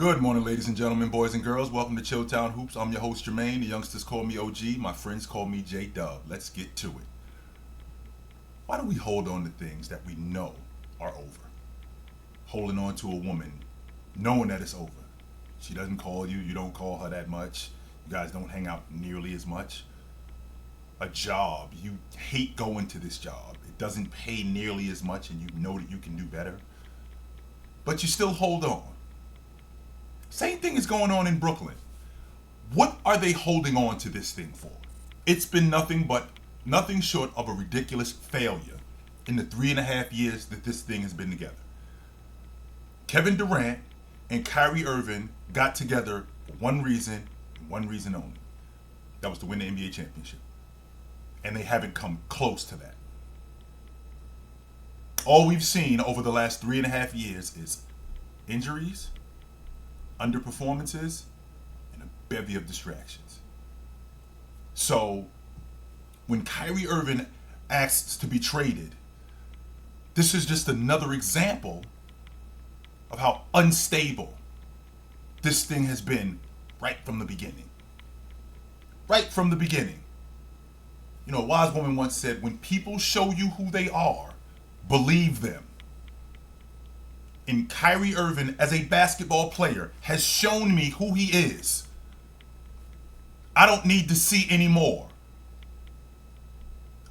Good morning, ladies and gentlemen, boys and girls. Welcome to Chilltown Hoops. I'm your host, Jermaine. The youngsters call me OG. My friends call me J-Dub. Let's get to it. Why do we hold on to things that we know are over? Holding on to a woman, knowing that it's over. She doesn't call you. You don't call her that much. You guys don't hang out nearly as much. A job. You hate going to this job. It doesn't pay nearly as much, and you know that you can do better. But you still hold on. Same thing is going on in Brooklyn. What are they holding on to this thing for? It's been nothing short of a ridiculous failure in the 3.5 years that this thing has been together. Kevin Durant and Kyrie Irving got together for one reason and one reason only. That was to win the NBA championship. And they haven't come close to that. All we've seen over the last 3.5 years is injuries, underperformances, and a bevy of distractions. So, when Kyrie Irving asks to be traded, this is just another example of how unstable this thing has been right from the beginning. Right from the beginning. You know, a wise woman once said, when people show you who they are, believe them. And Kyrie Irving, as a basketball player, has shown me who he is. I don't need to see any more.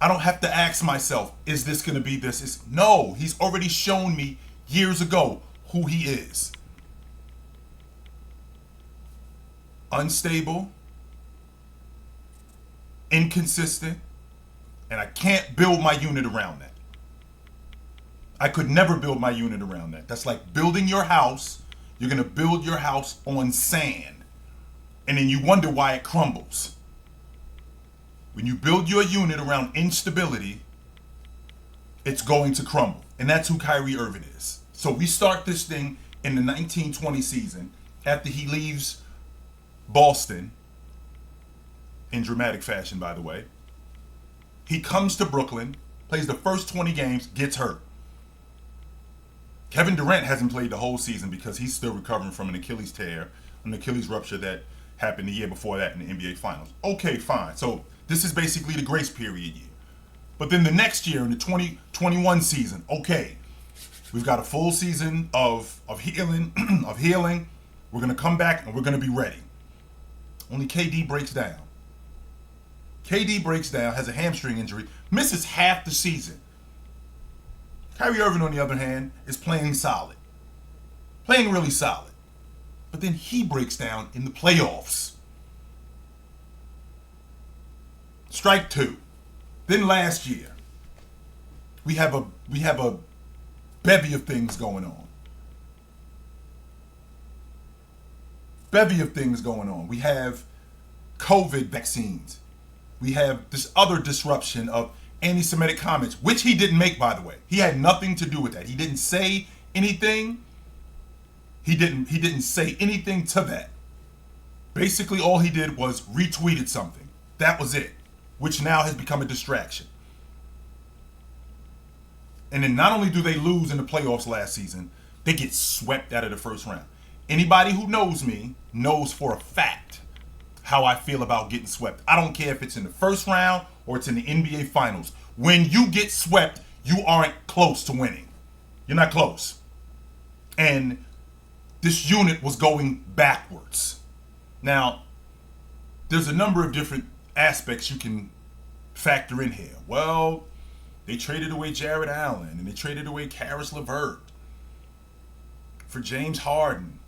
I don't have to ask myself, is this going to be this? No, he's already shown me years ago who he is. Unstable, inconsistent, and I can't build my unit around that. I could never build my unit around that. That's like building your house. You're going to build your house on sand, and then you wonder why it crumbles. When you build your unit around instability, it's going to crumble. And that's who Kyrie Irving is. So we start this thing in the 1920 season after he leaves Boston, in dramatic fashion, by the way. He comes to Brooklyn, plays the first 20 games, gets hurt. Kevin Durant hasn't played the whole season because he's still recovering from an Achilles tear, an Achilles rupture that happened the year before that in the NBA Finals. Okay, fine. So this is basically the grace period year. But then the next year in the 2021 season, okay, we've got a full season of healing, We're going to come back and we're going to be ready. Only KD breaks down. KD breaks down, has a hamstring injury, misses half the season. Kyrie Irving, on the other hand, is playing solid. Playing really solid. But then he breaks down in the playoffs. Strike two. Then last year, we have a bevy of things going on. Bevy of things going on. We have COVID vaccines. We have this other disruption of anti-Semitic comments, which he didn't make, by the way. He had nothing to do with that. He didn't say anything. He didn't say anything to that. Basically, all he did was retweeted something. That was it, which now has become a distraction. And then not only do they lose in the playoffs last season, they get swept out of the first round. Anybody who knows me knows for a fact how I feel about getting swept. I don't care if it's in the first round or it's in the NBA Finals. When you get swept, you aren't close to winning. You're not close. And this unit was going backwards. Now, there's a number of different aspects you can factor in here. Well, they traded away Jared Allen and they traded away Karis LeVert for James Harden.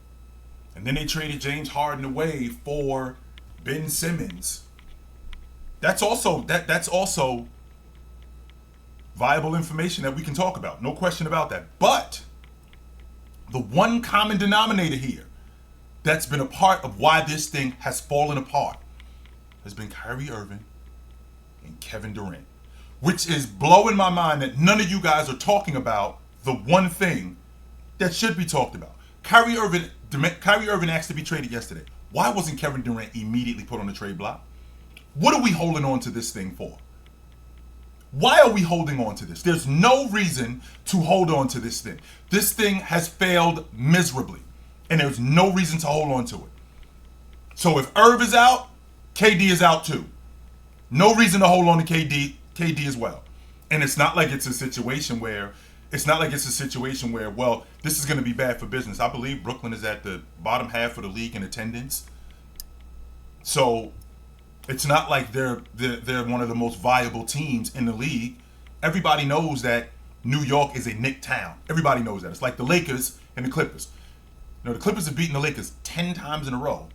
And then they traded James Harden away for Ben Simmons. That's also viable information that we can talk about. No question about that. But the one common denominator here that's been a part of why this thing has fallen apart has been Kyrie Irving and Kevin Durant, which is blowing my mind that none of you guys are talking about the one thing that should be talked about. Kyrie Irving asked to be traded yesterday. Why wasn't Kevin Durant immediately put on the trade block? What are we holding on to this thing for? Why are we holding on to this? There's no reason to hold on to this thing. This thing has failed miserably. And there's no reason to hold on to it. So if Irv is out, KD is out too. No reason to hold on to KD as well. And it's not like it's a situation where well, this is going to be bad for business. I believe Brooklyn is at the bottom half of the league in attendance. So it's not like they're one of the most viable teams in the league. Everybody knows that New York is a Knick town. Everybody knows that. It's like the Lakers and the Clippers. You know, the Clippers have beaten the Lakers 10 times in a row.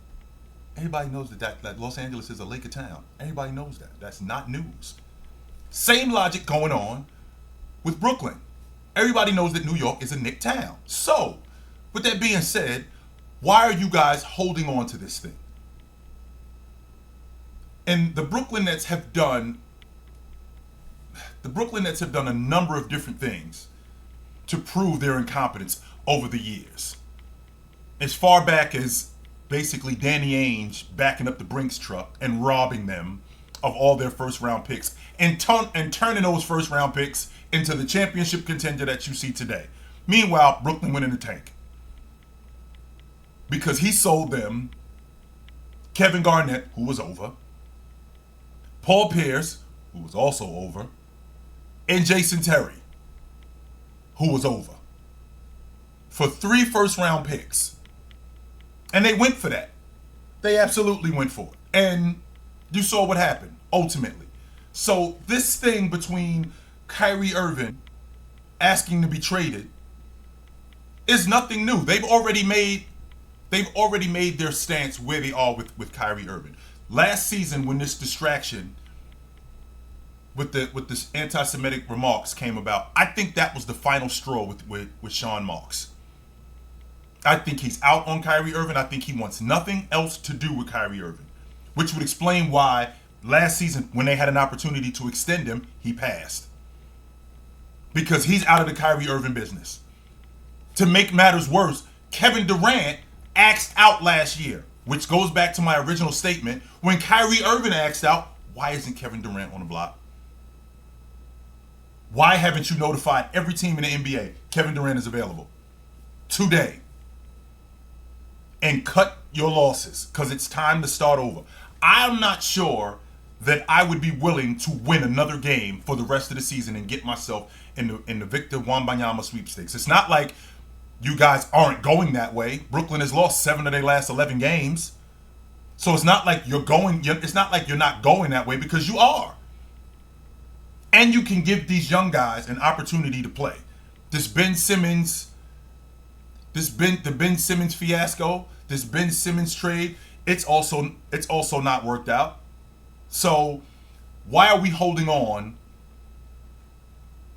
Everybody knows that Los Angeles is a Laker town. Everybody knows that. That's not news. Same logic going on with Brooklyn. Everybody knows that New York is a Knick town. So, with that being said, why are you guys holding on to this thing? And the Brooklyn Nets have done a number of different things to prove their incompetence over the years. As far back as basically Danny Ainge backing up the Brinks truck and robbing them of all their first round picks and turning those first round picks into the championship contender that you see today. Meanwhile, Brooklyn went in the tank because he sold them Kevin Garnett, who was over, Paul Pierce, who was also over, and Jason Terry, who was over, for 3 first round picks. And they went for that. They absolutely went for it. And you saw what happened, ultimately. So this thing between Kyrie Irving asking to be traded is nothing new. They've already made their stance where they are with Kyrie Irving. Last season, when this distraction with this anti-Semitic remarks came about, I think that was the final straw with Sean Marks. I think he's out on Kyrie Irving. I think he wants nothing else to do with Kyrie Irving, which would explain why last season, when they had an opportunity to extend him, he passed. Because he's out of the Kyrie Irving business. To make matters worse, Kevin Durant axed out last year, which goes back to my original statement. When Kyrie Irving axed out, why isn't Kevin Durant on the block? Why haven't you notified every team in the NBA Kevin Durant is available today? And cut your losses, because it's time to start over. I'm not sure that I would be willing to win another game for the rest of the season and get myself in the Victor Wembanyama sweepstakes. It's not like you guys aren't going that way. Brooklyn has lost 7 of their last 11 games. So it's not like it's not like you're not going that way, because you are. And you can give these young guys an opportunity to play. The Ben Simmons fiasco, this Ben Simmons trade, it's also not worked out. So why are we holding on?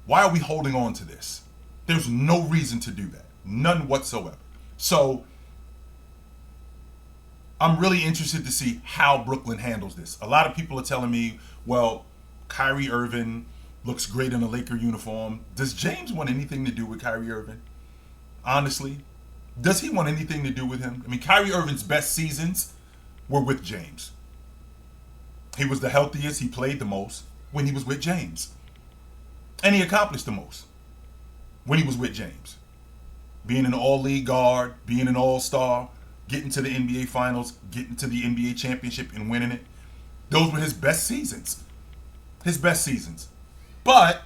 Why are we holding on to this? There's no reason to do that. None whatsoever. So I'm really interested to see how Brooklyn handles this. A lot of people are telling me, well, Kyrie Irving looks great in a Laker uniform. Does James want anything to do with Kyrie Irving? Honestly, does he want anything to do with him? I mean, Kyrie Irving's best seasons were with James. He was the healthiest. He played the most when he was with James. And he accomplished the most when he was with James. Being an all-league guard, being an all-star, getting to the NBA Finals, getting to the NBA Championship and winning it. Those were his best seasons. His best seasons. But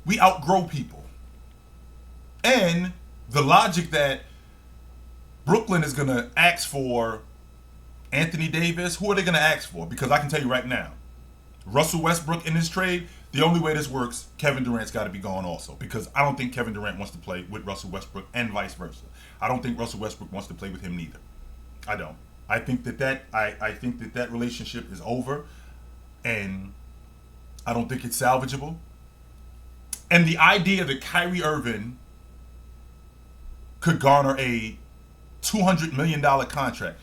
we outgrow people. And the logic that Brooklyn is going to ask for Anthony Davis, who are they going to ask for? Because I can tell you right now, Russell Westbrook in this trade, the only way this works, Kevin Durant's got to be gone also. Because I don't think Kevin Durant wants to play with Russell Westbrook and vice versa. I don't think Russell Westbrook wants to play with him neither. I don't. I think that relationship is over, and I don't think it's salvageable. And the idea that Kyrie Irving could garner a $200 million contract.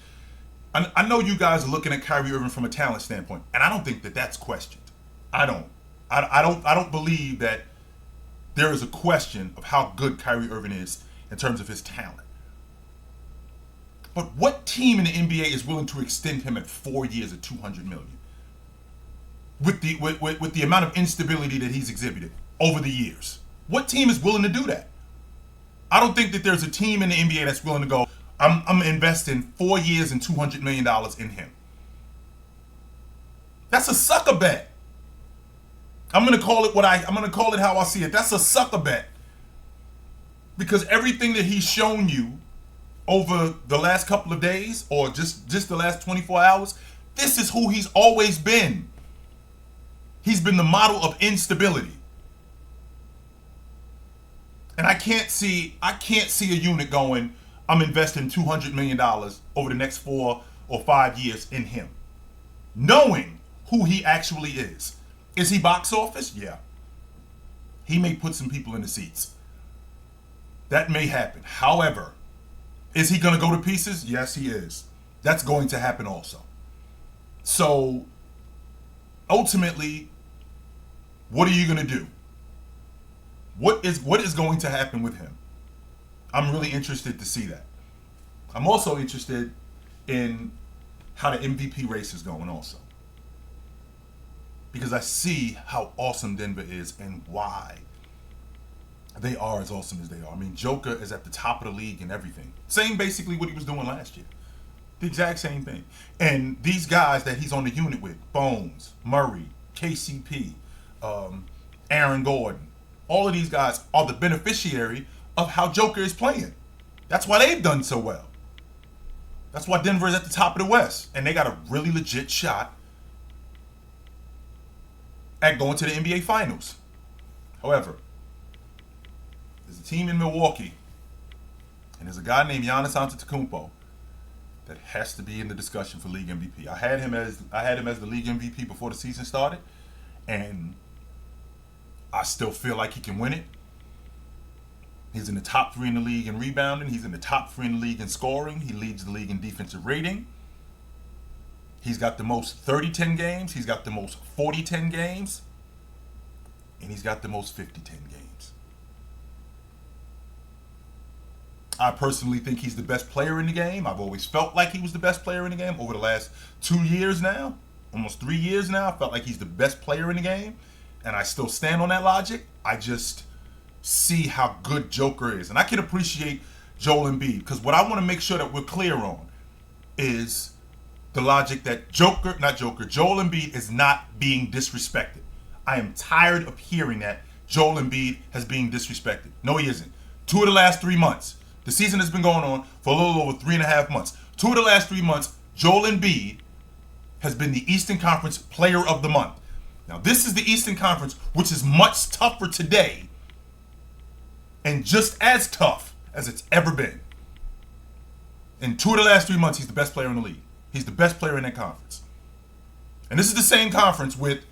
I know you guys are looking at Kyrie Irving from a talent standpoint, and I don't think that that's questioned. I don't believe that there is a question of how good Kyrie Irving is in terms of his talent. But what team in the NBA is willing to extend him at 4 years at $200 million? With the amount of instability that he's exhibited over the years. What team is willing to do that? I don't think that there's a team in the NBA that's willing to go, I'm investing 4 years and $200 million in him. That's a sucker bet. I'm gonna call it how I see it. That's a sucker bet. Because everything that he's shown you over the last couple of days, or just the last 24 hours, this is who he's always been. He's been the model of instability. And I can't see a unit going, I'm investing $200 million over the next 4 or 5 years in him. Knowing who he actually is. Is he box office? Yeah. He may put some people in the seats. That may happen. However, is he going to go to pieces? Yes, he is. That's going to happen also. So, ultimately, what are you going to do? What is going to happen with him? I'm really interested to see that. I'm also interested in how the MVP race is going also. Because I see how awesome Denver is and why they are as awesome as they are. I mean, Joker is at the top of the league and everything. Same basically what he was doing last year. The exact same thing. And these guys that he's on the unit with, Bones, Murray, KCP, Aaron Gordon, all of these guys are the beneficiary of how Joker is playing. That's why they've done so well. That's why Denver is at the top of the West. And they got a really legit shot at going to the NBA Finals. However, there's a team in Milwaukee, and there's a guy named Giannis Antetokounmpo that has to be in the discussion for league MVP. I had him as the league MVP before the season started, and I still feel like he can win it. He's in the top 3 in the league in rebounding. He's in the top 3 in the league in scoring. He leads the league in defensive rating. He's got the most 30-10 games. He's got the most 40-10 games. And he's got the most 50-10 games. I personally think he's the best player in the game. I've always felt like he was the best player in the game over the last 2 years now. Almost 3 years now. I felt like he's the best player in the game. And I still stand on that logic. I just see how good Joker is. And I can appreciate Joel Embiid. Because what I want to make sure that we're clear on is the logic that Joel Embiid is not being disrespected. I am tired of hearing that Joel Embiid has been disrespected. No, he isn't. 2 of the last 3 months. The season has been going on for a little over 3.5 months. 2 of the last 3 months, Joel Embiid has been the Eastern Conference Player of the Month. Now, this is the Eastern Conference, which is much tougher today and just as tough as it's ever been. In 2 of the last 3 months, he's the best player in the league. He's the best player in that conference. And this is the same conference with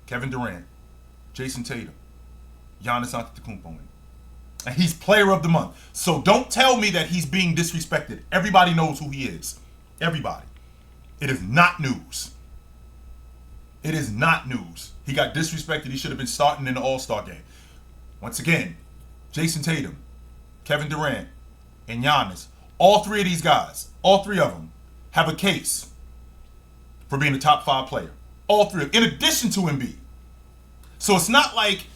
Kevin Durant, Jason Tatum, Giannis Antetokounmpo. And he's player of the month. So don't tell me that he's being disrespected. Everybody knows who he is. Everybody. It is not news. It is not news. He got disrespected. He should have been starting in the All-Star game. Once again, Jason Tatum, Kevin Durant, and Giannis, all 3 of these guys, all 3 of them, have a case for being a top 5 player. All 3 of them, in addition to Embiid. So it's not like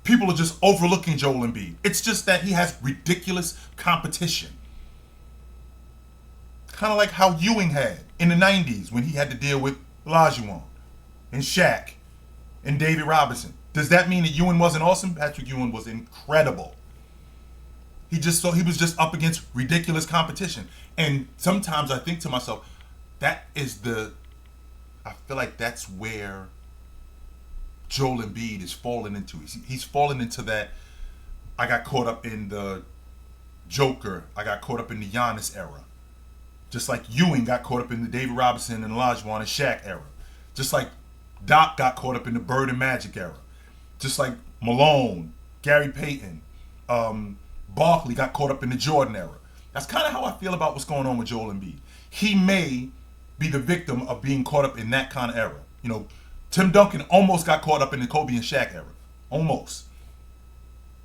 people are just overlooking Joel Embiid. It's just that he has ridiculous competition. Kind of like how Ewing had in the 90s when he had to deal with Olajuwon and Shaq and David Robinson. Does that mean that Ewing wasn't awesome? Patrick Ewing was incredible. He was just up against ridiculous competition. And sometimes I think to myself, I feel like that's where Joel Embiid is falling into. He's falling into that, I got caught up in the Joker, I got caught up in the Giannis era. Just like Ewing got caught up in the David Robinson and Olajuwon and Shaq era. Just like Doc got caught up in the Bird and Magic era. Just like Malone, Gary Payton, Barkley got caught up in the Jordan era. That's kind of how I feel about what's going on with Joel Embiid. He may be the victim of being caught up in that kind of era. You know, Tim Duncan almost got caught up in the Kobe and Shaq era. Almost.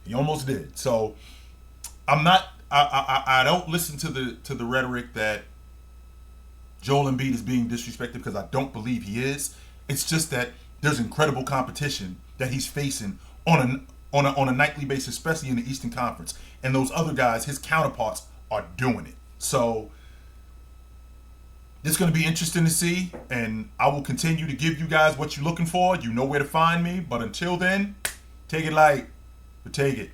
He almost did. So I don't listen to the rhetoric that Joel Embiid is being disrespected, because I don't believe he is. It's just that there's incredible competition that he's facing on on a nightly basis, especially in the Eastern Conference. And those other guys, his counterparts, are doing it. So it's going to be interesting to see, and I will continue to give you guys what you're looking for. You know where to find me, but until then, take it light, but take it.